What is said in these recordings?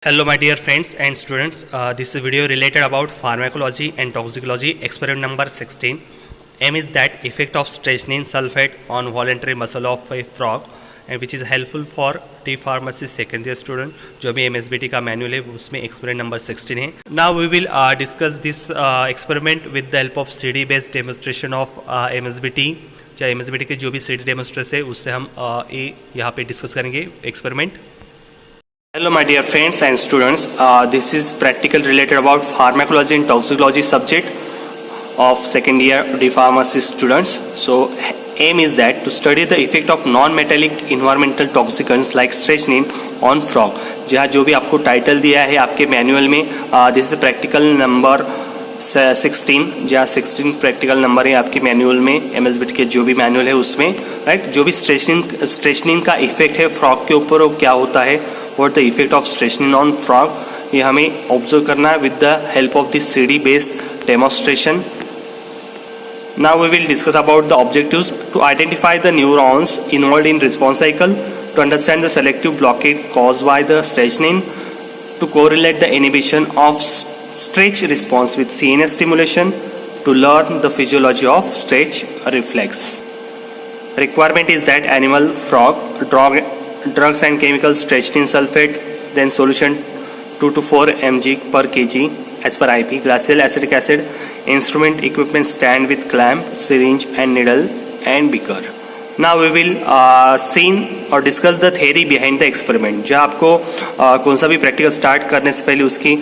Hello my dear friends and students, this is a video related about pharmacology and toxicology, experiment number 16. Aim is that effect of strychnine sulfate on voluntary muscle of a frog and which is helpful for T pharmacy second year student. जो भी MSBT का manual है उसमें experiment number 16 है. Now we will discuss this experiment with the help of CD based demonstration of MSBT. चाहे MSBT के जो भी CD demonstration है उससे हम यहाँ पे डिस्कस करेंगे experiment. Hello my dear friends and students, this is practical related about pharmacology and toxicology subject of second year D pharmacy students. So aim is that to study the effect of non-metallic environmental toxicants like strychnine on frog. जहाँ जो भी आपको title दिया है आपके manual में, this is practical number 16, जहाँ 16 practical number है आपके मैनुअल में, MSBT के जो भी मैनुअल है उसमें, राइट. जो भी स्ट्रेचनिन का इफेक्ट है फ्रॉग के ऊपर वो क्या होता है, what the effect of strychnine on frog, ये हमें ऑब्जर्व करना है with the help of this CD based demonstration. Now we will discuss about the objectives. To identify the neurons involve in response cycle, to understand the selective blockage caused by the strychnine, to correlate the inhibition of stretch response with CNS stimulation, to learn the physiology of stretch reflex. Requirement is that animal frog drugs and chemicals strychnine sulfate, then solution 2 to 4 mg per kg as per IP. Glacial acetic acid. Instrument equipment stand with clamp, syringe and needle and beaker. Now we will see और discuss the theory behind the experiment. जहाँ आपको कौन सा भी practical start करने से पहले उसकी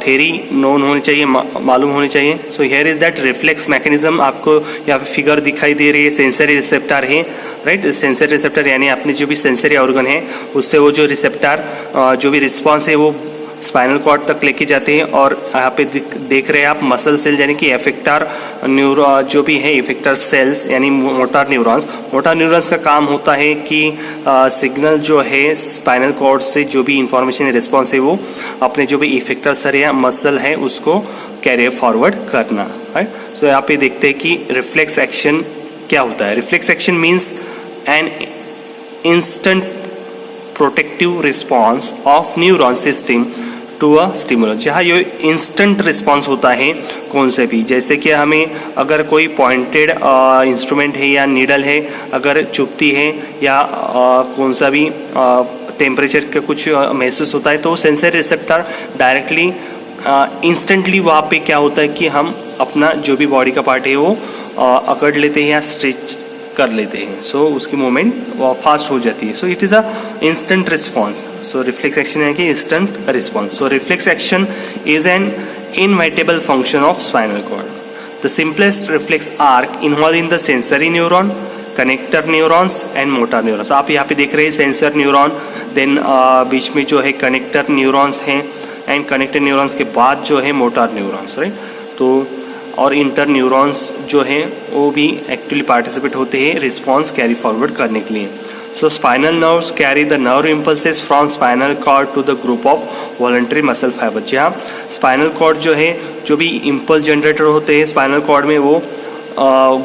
थेरी नोन होनी चाहिए, मालूम होनी चाहिए. So here is that reflex mechanism. आपको यहाँ पे फिगर दिखाई दे रही है, सेंसरी रिसेप्टर है, राइट. सेंसरी रिसेप्टर यानी अपने जो भी सेंसरी ऑर्गन है उससे वो जो रिसेप्टर जो भी रिस्पॉन्स है वो स्पाइनल कॉर्ड तक लेके जाते हैं. और यहाँ पे देख रहे हैं आप मसल सेल यानी कि इफेक्टर न्यूरो जो भी है इफेक्टर सेल्स यानी मोटर न्यूरॉन्स. मोटर न्यूरॉन्स का काम होता है कि सिग्नल जो है स्पाइनल कॉर्ड से जो भी इंफॉर्मेशन रिस्पॉन्स है वो अपने जो भी इफेक्टर सर या मसल है उसको कैरी फॉरवर्ड करना, राइट. सो यहाँ पे देखते हैं कि रिफ्लेक्स एक्शन क्या होता है. Reflex action means an instant protective response of neuron system to a stimulus. जहाँ ये इंस्टेंट रिस्पॉन्स होता है कौन से भी, जैसे कि हमें अगर कोई पॉइंटेड इंस्ट्रूमेंट है या नीडल है अगर चुभती है या कौन सा भी टेम्परेचर का कुछ महसूस होता है तो सेंसरी रिसेप्टर डायरेक्टली इंस्टेंटली वहाँ पे क्या होता है कि हम अपना जो भी बॉडी का पार्ट है वो अकड़ लेते हैं या स्ट्रेच कर लेते हैं. सो उसकी मूवमेंट फास्ट हो जाती है. So it is a instant response. So reflex action है कि instant response. So reflex action is an inevitable function of spinal cord. The simplest reflex arc involve in the sensory neuron, connector neurons and motor neurons. आप यहाँ पे देख रहे हैं sensor neuron, then बीच में जो है कनेक्टर न्यूरॉन्स हैं एंड कनेक्टर न्यूरॉन्स के बाद जो है मोटर न्यूरॉन्स, राइट. तो और इंटर न्यूरॉन्स जो हैं वो भी एक्चुअली पार्टिसिपेट होते हैं रिस्पॉन्स कैरी फॉरवर्ड करने के लिए. So spinal nerves carry the nerve impulses from spinal cord to the group of voluntary muscle fibre. जहाँ स्पाइनल कॉर्ड जो है जो भी इम्पल्स जनरेटर होते हैं स्पाइनल कॉर्ड में वो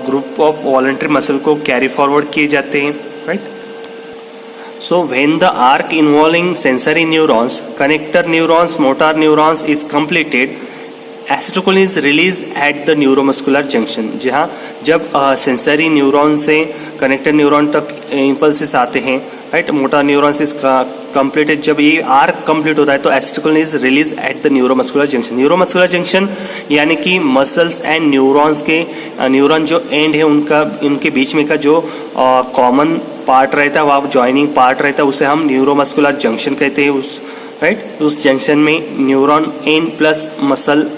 ग्रुप ऑफ वॉलंटरी मसल को कैरी फॉरवर्ड किए जाते हैं, right. So when the arc involving sensory neurons, connector neurons, motor neurons is completed, acetylcholine is release at the neuromuscular junction. जहाँ जब सेंसरी न्यूरॉन से connected neuron तक impulses आते हैं, right, motor neurons is completed. जब ये arc complete होता है तो acetylcholine is release at the neuromuscular junction. Neuromuscular junction यानी कि मसल्स एंड न्यूरॉन्स के न्यूरॉन जो एंड है उनके बीच में का जो कॉमन पार्ट रहता है वहाँ ज्वाइनिंग पार्ट रहता है उसे हम न्यूरोमस्कुलर जंक्शन कहते हैं. उस राइट उस जंक्शन में न्यूरॉन एंड प्लस मसल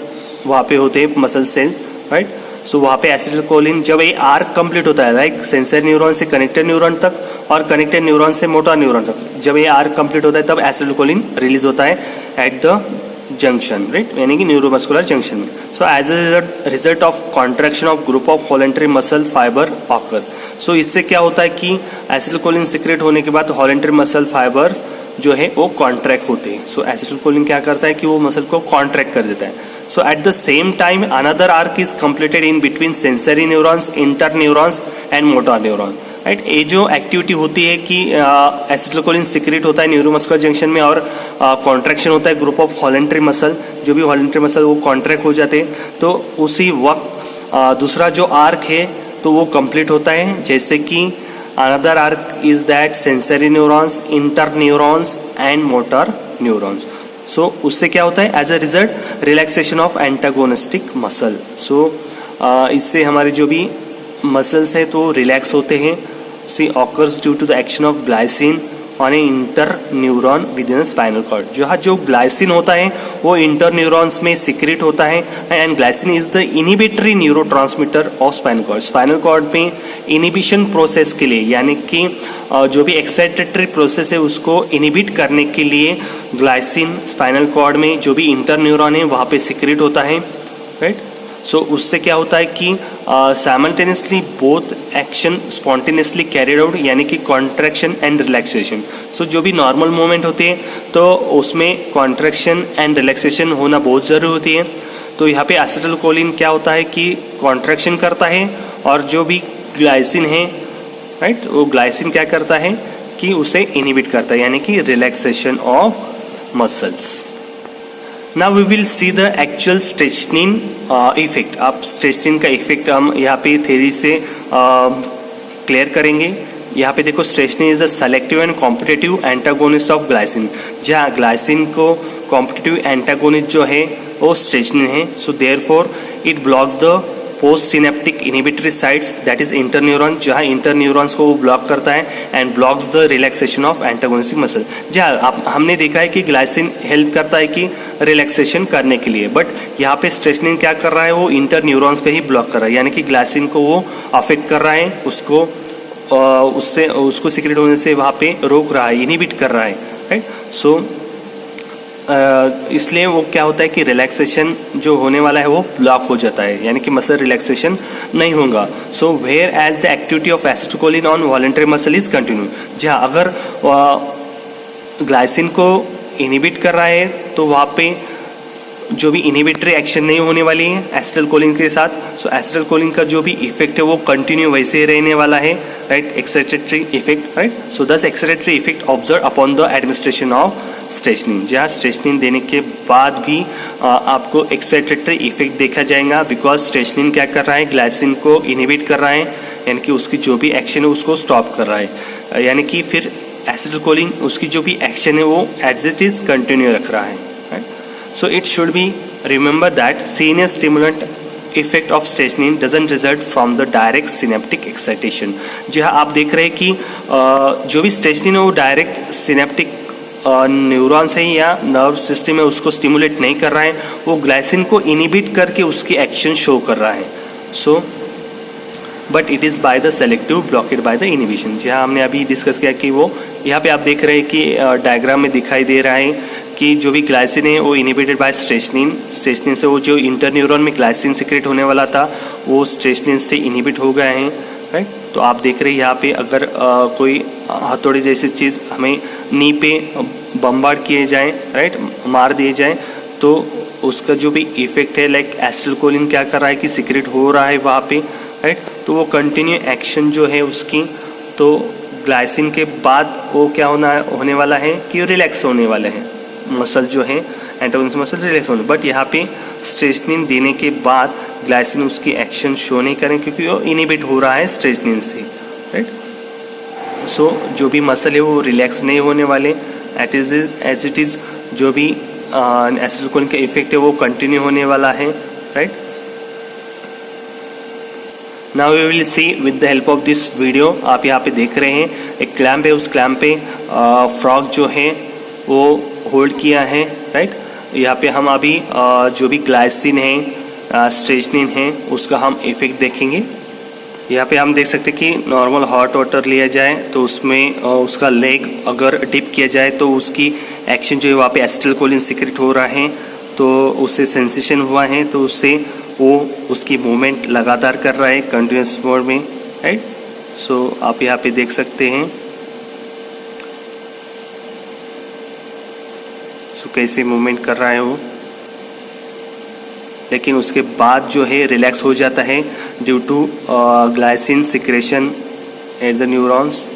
वहाँ पे होते हैं मसल सेल, राइट. सो वहाँ पे एसिटाइलकोलिन जब ये आर्क कंप्लीट होता है लाइक सेंसर न्यूरॉन से कनेक्टेड न्यूरॉन तक और कनेक्टेड न्यूरॉन से मोटर न्यूरॉन तक, जब ये आर्क कंप्लीट होता है तब एसिटाइलकोलिन रिलीज होता है एट द जंक्शन, राइट, यानी कि न्यूरोमस्कुलर जंक्शन में. So as a result of contraction of group of voluntary muscle fibre occur. So इससे क्या होता है कि एसिटाइलकोलिन सीक्रेट होने के बाद वॉलंटरी मसल फाइबर जो है वो कॉन्ट्रैक्ट होते हैं. सो एसिटाइलकोलिन क्या करता है कि वो मसल को कॉन्ट्रैक्ट कर देता है. So at the same time another arc is completed in between sensory neurons, interneurons and motor neuron. Right. ये जो एक्टिविटी होती है कि एसिटिलकोलिन सिक्रेट होता है न्यूरोमस्कुलर जंक्शन में और कॉन्ट्रैक्शन होता है ग्रुप ऑफ वॉलंटरी मसल, जो भी वॉलंटरी मसल वो कॉन्ट्रैक्ट हो जाते हैं, तो उसी वक्त दूसरा जो आर्क है तो वो कंप्लीट होता है। जैसे कि another arc is that sensory neurons, inter neurons and motor neurons. So उससे क्या होता है, as a result relaxation of antagonistic muscle. So इससे हमारे जो भी मसल्स है तो रिलैक्स होते हैं। See occurs due to the action of glycine on a inter neuron within spinal cord. जो ग्लाइसिन होता है वो इंटर न्यूरॉन्स में सिक्रेट होता है and glycine is the inhibitory neurotransmitter of spinal cord. Spinal cord में inhibition process के लिए, यानी कि जो भी एक्साइटेटरी प्रोसेस है उसको इनिबिट करने के लिए ग्लाइसिन स्पाइनल कॉर्ड में जो भी इंटर न्यूरॉन है वहाँ पे सिक्रेट होता है, राइट। सो उससे क्या होता है कि simultaneously both action spontaneously carried out, यानी कि कॉन्ट्रैक्शन एंड रिलैक्सेशन। सो जो भी नॉर्मल मूवमेंट होती है तो उसमें कॉन्ट्रैक्शन एंड रिलैक्सेशन होना बहुत ज़रूरी होती है। तो यहाँ पे एसिटिलकोलिन क्या होता है कि कॉन्ट्रैक्शन करता है और जो भी ग्लाइसिन है, राइट, वो ग्लाइसिन क्या करता है कि उसे इनिबिट करता है, यानी कि relaxation of muscles. Now we will see the actual strychnine effect. अब स्ट्रेचनिन का इफेक्ट हम यहाँ पे थ्योरी से क्लियर करेंगे। यहाँ पे देखो, strychnine is a selective and competitive antagonist of glycine. जहाँ ग्लाइसिन को कॉम्पिटिटिव एंटागोनिस्ट जो है वो स्ट्रेचनिन है। So therefore it blocks the post synaptic inhibitory sites, that is interneuron, जहाँ इंटरन्यूरॉन्स को वो ब्लॉक करता है and blocks the relaxation of antagonistic muscle. जहाँ हमने देखा है कि ग्लाइसिन हेल्प करता है कि रिलैक्सेशन करने के लिए, बट यहाँ पे स्ट्रेचनिन क्या कर रहा है, वो इंटरन्यूरॉन्स को ही ब्लॉक कर रहा है, यानी कि ग्लाइसिन को वो अफेक्ट कर रहा है, उसको सिक्रेट होने से वहाँ पे रोक रहा है, इनिबिट कर रहा है, राइट। सो इसलिए वो क्या होता है कि रिलैक्सेशन जो होने वाला है वो ब्लॉक हो जाता है, यानी कि मसल रिलैक्सेशन नहीं होगा। So where as the activity of acetylcholine on voluntary muscle is continue. जहाँ अगर ग्लाइसिन को इनिबिट कर रहा है तो वहाँ पे जो भी इनिबिटरी एक्शन नहीं होने वाली है एसिटिलकोलिन के साथ। सो एसिटिलकोलिन का जो भी इफेक्ट है वो कंटिन्यू वैसे ही रहने वाला है, right, excitatory effect, right. So this excitatory effect observe upon the administration of strychnine. जहाँ स्ट्रेचनिन देने के बाद भी आपको एक्साइटेटरी इफेक्ट देखा जाएगा, बिकॉज स्ट्रेचनिन क्या कर रहा है, ग्लाइसिन को इनिबिट कर रहा है, यानी कि उसकी जो भी एक्शन है उसको स्टॉप कर रहा है, यानी कि फिर एसिटिलकोलिन उसकी जो भी एक्शन है वो एज इट इज कंटिन्यू रख रहा है, right. So it should be remember that CNS stimulant effect of strychnine doesn't result from the direct synaptic excitation। जहाँ आप देख रहे हैं कि जो भी स्ट्रेचनिन है वो डायरेक्ट सिनेप्टिक न्यूरॉन्स है या नर्व सिस्टम है उसको स्टिमुलेट नहीं कर रहा है, वो ग्लाइसिन को इनिबिट करके उसकी एक्शन शो कर रहा है। So but it is by the selective blockade by the inhibition. जहाँ हमने अभी डिस्कस किया कि वो यहाँ पे आप देख रहे हैं कि डायग्राम में दिखाई दे रहा है कि जो भी ग्लाइसिन है वो इनिबिटेड बाय स्ट्रेचनिन। स्ट्रेचनिन से वो जो इंटरन्यूरॉन में ग्लाइसिन सिक्रेट होने वाला था वो स्ट्रेचनिन से इनिबिट हो गए हैं, राइट। तो आप देख रहे हैं यहाँ पे अगर कोई हथौड़ी जैसी चीज़ हमें नी पे बम्बार्ड किए जाएँ, राइट, मार दिए जाएँ, तो उसका जो भी इफेक्ट है लाइक एसिटिलकोलिन क्या कर रहा है कि सिक्रेट हो रहा है वहाँ पे, राइट। तो वो कंटिन्यू एक्शन जो है उसकी, तो ग्लाइसिन के बाद वो क्या होने वाला है कि रिलैक्स होने वाले हैं मसल जो है एंटागोनिस्ट मसल रिलैक्स होने। बट यहाँ पे स्ट्रेचनिन देने के बाद ग्लाइसिन उसकी एक्शन शो नहीं करें क्योंकि वो इनिबिट हो रहा है स्ट्रेचनिन से, राइट। सो जो भी मसल है वो रिलैक्स नहीं होने वाले, एज इट इज जो भी एसिटिलकोलिन का इफेक्ट है वो कंटिन्यू होने वाला है, right. Now we will see with the help of this video. आप यहाँ पे देख रहे हैं एक क्लैम्प है, उस क्लैम्प पे फ्रॉग जो है वो होल्ड किया है, राइट। यहाँ पे हम अभी जो भी ग्लाइसिन है स्ट्रेचनिन है उसका हम इफेक्ट देखेंगे। यहाँ पे हम देख सकते हैं कि नॉर्मल हॉट वाटर लिया जाए तो उसमें उसका लेग अगर डिप किया जाए तो उसकी एक्शन जो है वहाँ पे एसिटिलकोलिन सिक्रेट हो रहा है, तो उससे सेंसेशन हुआ है, तो उससे वो उसकी मूवमेंट लगातार कर रहा है कंटिन्यूस मोड में, राइट। सो आप यहाँ पे देख सकते हैं कैसे मूवमेंट कर रहा है वो, लेकिन उसके बाद जो है रिलैक्स हो जाता है due to glycine secretion at the neurons.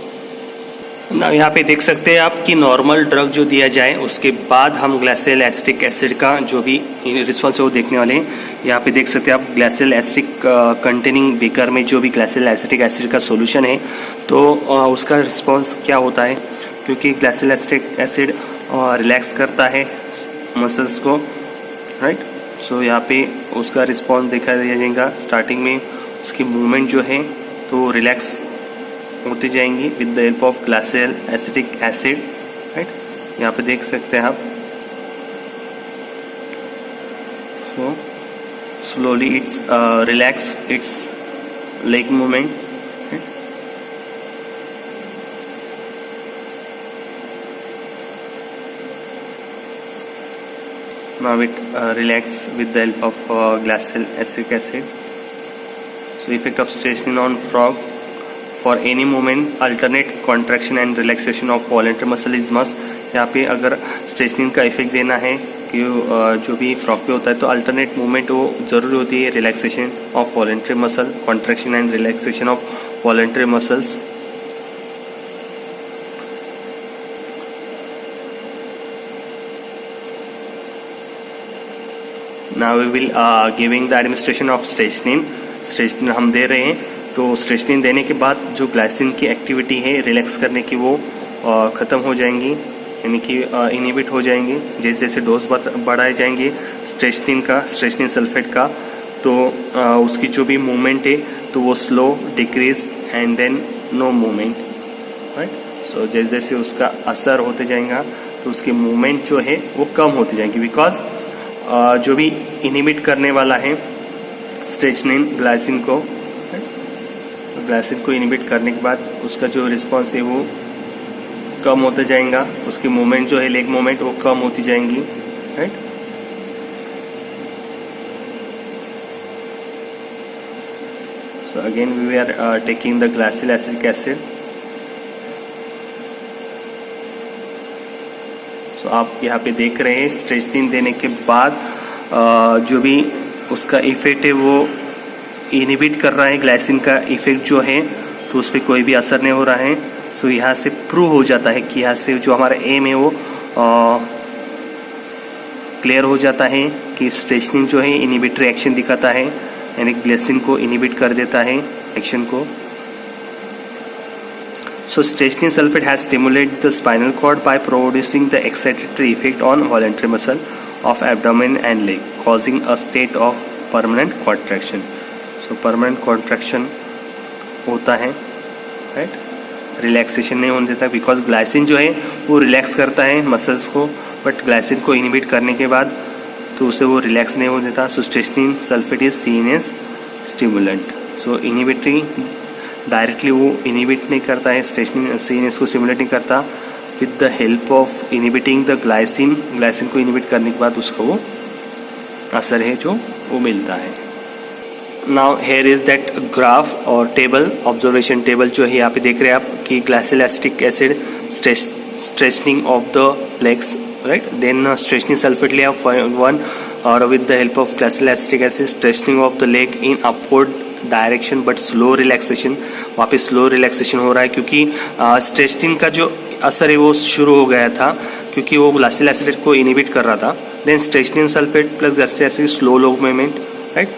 ना यहाँ पे देख सकते हैं आप कि नॉर्मल ड्रग जो दिया जाए उसके बाद हम ग्लाइसिल एसिटिक एसिड का जो भी रिस्पॉन्स है वो देखने वाले हैं। यहाँ पे देख सकते हैं आप ग्लाइसिल एसिटिक कंटेनिंग बेकर में जो भी ग्लाइसिल एसिटिक एसिड का सॉल्यूशन है तो उसका रिस्पॉन्स क्या होता है, क्योंकि ग्लाइसिल एसिटिक एसिड रिलैक्स करता है मसल्स को, राइट। सो यहाँ पे उसका रिस्पॉन्स देखा जाएगा। स्टार्टिंग में उसकी मूवमेंट जो है तो रिलैक्स होती जाएंगी with the help of glacial acetic acid, right. यहाँ पे देख सकते हैं आप। So slowly its relax its leg movement, now it relax with the help of glacial acetic acid. So effect of straining on frog for any movement alternate contraction and relaxation of voluntary muscle is must। यहाँ पे अगर स्ट्रेचनिंग का effect देना है कि जो भी frog पे होता है तो अल्टरनेट मूवमेंट वो जरूरी होती है, relaxation of voluntary muscle, contraction and relaxation of voluntary muscles. Now we will giving the administration of स्ट्रेचनिन। स्ट्रेचनिन हम दे रहे हैं, तो स्ट्रेचनिन देने के बाद जो ग्लाइसिन की एक्टिविटी है रिलैक्स करने की वो ख़त्म हो जाएंगी, यानी कि इनहिबिट हो जाएंगी। जैसे जैसे डोज बढ़ाए जाएंगे स्ट्रेचनिन का, स्ट्रेचनिन सल्फेट का, तो उसकी जो भी मूवमेंट है तो वो slow, decrease and then no movement, right. So जैसे जैसे उसका असर होते जाएगा तो उसकी मूवमेंट जो है वो कम होती जाएंगी, बिकॉज जो भी इनहिबिट करने वाला है स्ट्रेचनिन ग्लाइसिन को, ग्लाइसिन को इनहिबिट करने के बाद उसका जो रिस्पॉन्स है वो कम होता जाएगा, उसकी मूवमेंट जो है लेग मूवमेंट वो कम होती जाएंगी, right. So again we are taking the glacial acetic acid. So आप यहाँ पे देख रहे हैं स्ट्रेचनिन देने के बाद जो भी उसका इफेक्ट है वो इनहिबिट कर रहा है, ग्लाइसिन का इफेक्ट जो है तो उस पर कोई भी असर नहीं हो रहा है। सो यहाँ से प्रूव हो जाता है कि यहाँ से जो हमारा एम है वो क्लियर हो जाता है कि स्ट्रेचनिन जो है इनहिबिटरी एक्शन दिखाता है, यानी ग्लाइसिन को इनहिबिट कर देता है एक्शन को। So stretching sulfate has stimulated the spinal cord by producing the excitatory effect on voluntary muscle of abdomen and leg, causing a state of permanent contraction. So permanent contraction होता है, right? Relaxation नहीं होने देता, because glycine जो है वो relax करता है मसल्स को, बट ग्लाइसिन को इनहिबिट करने के बाद तो उसे वो रिलैक्स नहीं होने देता। So strychnine sulphate is seen as stimulant. So inhibitory directly वो इनहिबिट नहीं करता है, स्ट्रेचनिन सीनेस को स्टिमुलेट नहीं करता, with the help of inhibiting the glycine, glycine को इनहिबिट करने के बाद उसको वो असर है जो वो मिलता है। Now here is that graph और टेबल, ऑब्जर्वेशन टेबल जो है यहाँ पे देख रहे हैं आप कि glacial acetic acid stretching of the legs, right. Then strychnine sulphate लिया 1 और with the help of glacial acetic acid stretching of the leg in upward direction but slow relaxation. वहाँ पे स्लो रिलैक्सेशन हो रहा है क्योंकि स्ट्रेचनिन का जो असर है वो शुरू हो गया था, क्योंकि वो ग्लाइसिल एसिड को इनहिबिट कर रहा था। Then strychnine sulphate plus glacial acid slow leg movement, right.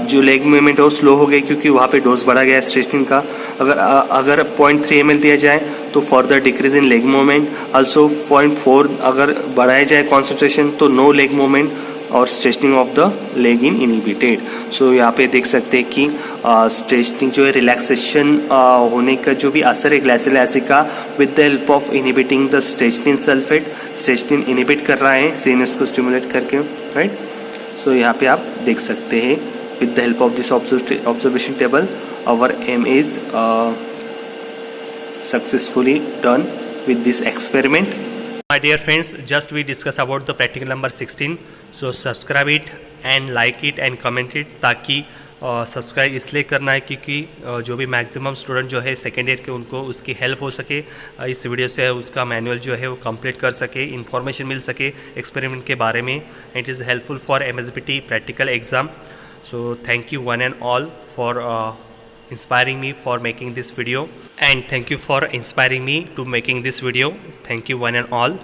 जो लेग मूवमेंट है वो स्लो हो गई क्योंकि वहाँ पे डोज बढ़ा गया है स्ट्रेचनिन का। अगर 0.3 ml दिया जाए तो further decrease in leg movement, also 0.4 अगर बढ़ाया जाए कॉन्सेंट्रेशन तो नो लेग मूवमेंट और stretching of the leg in inhibited. So यहाँ पे देख सकते हैं कि स्ट्रेचनिंग जो है रिलैक्सेशन होने का जो भी असर है ग्लाइसिल एसिड का, with the help of inhibiting the strychnine sulphate, strychnine inhibit कर रहा है सीएनएस को स्टिमुलेट करके, राइट। सो यहाँ पे आप देख सकते हैं with the help of this observation table our aim is successfully done with this experiment. My dear friends, just we discuss about the practical number 16. So subscribe it and like it and comment it, ताकि subscribe इसलिए करना है क्योंकि जो भी maximum student जो है second year के उनको उसकी हेल्प हो सके, इस वीडियो से उसका मैनुअल जो है वो कंप्लीट कर सके, इन्फॉर्मेशन मिल सके एक्सपेरिमेंट के बारे में। It is helpful for MSBT practical exam. So thank you one and all for inspiring me for making this video, and thank you for inspiring me to making this video. Thank you one and all.